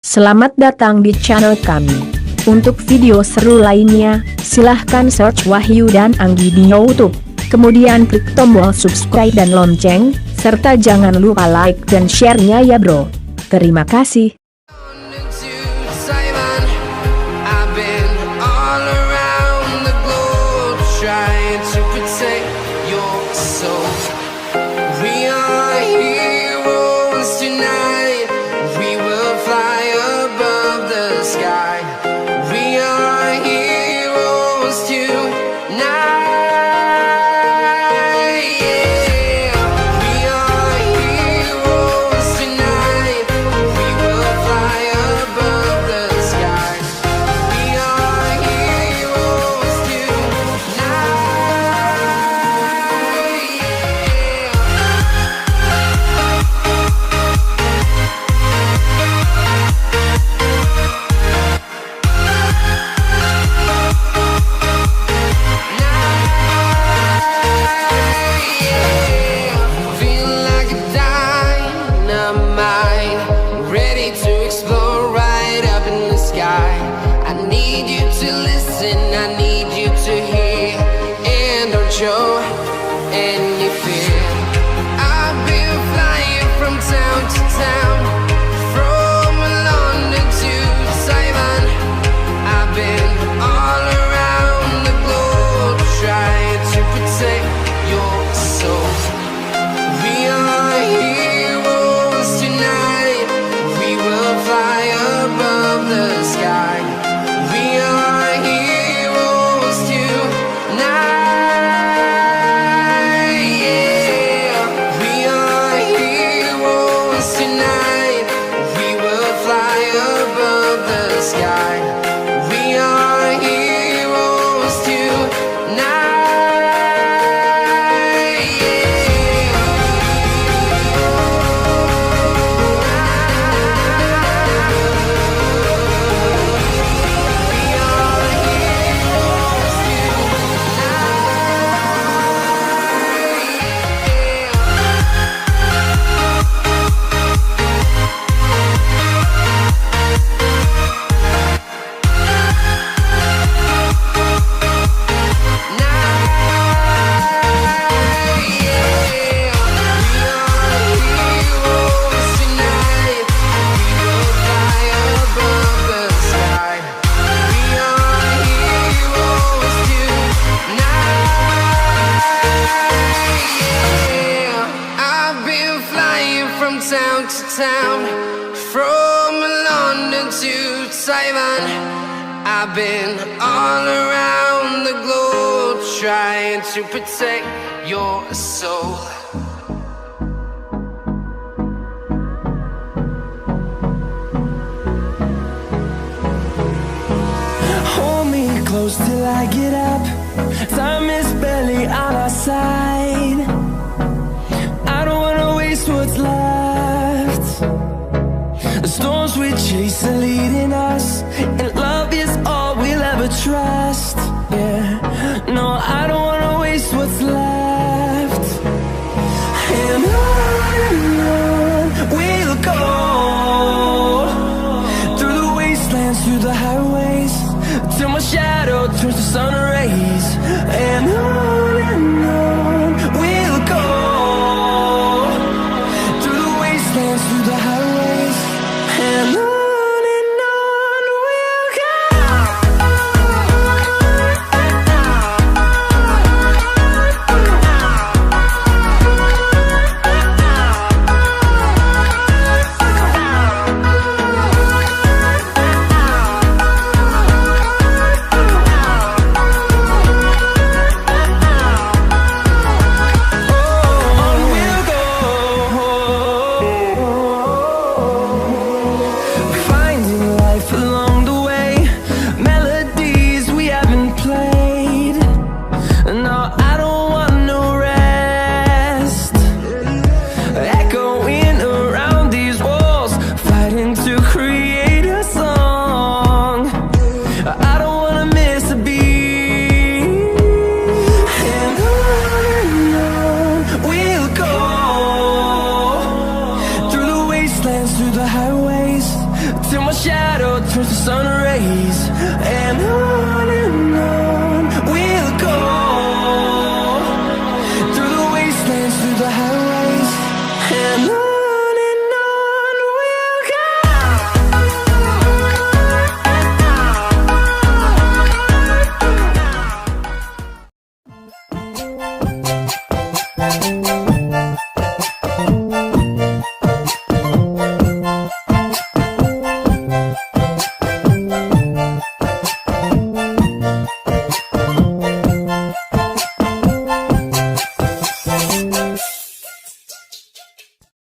Selamat datang di channel kami. Untuk video seru lainnya, silahkan search Wahyu dan Anggi di YouTube. Kemudian klik tombol subscribe dan lonceng, serta jangan lupa like dan share-nya ya bro. Terima kasih. From London to Taiwan, I've been all around the globe trying to protect your soul. Hold me close till I get up. Time is barely on our side. I don't wanna waste what's left. The storms we chase are leading us, and love is all we'll ever trust. Yeah, no, I don't wanna waste what's left. And on we'll go, through the wastelands, through the highways, till my shadow turns to sun rays. And on we'll go, through the wastelands, through the highways, and on we'll go. till my shadow turns to sun rays. And on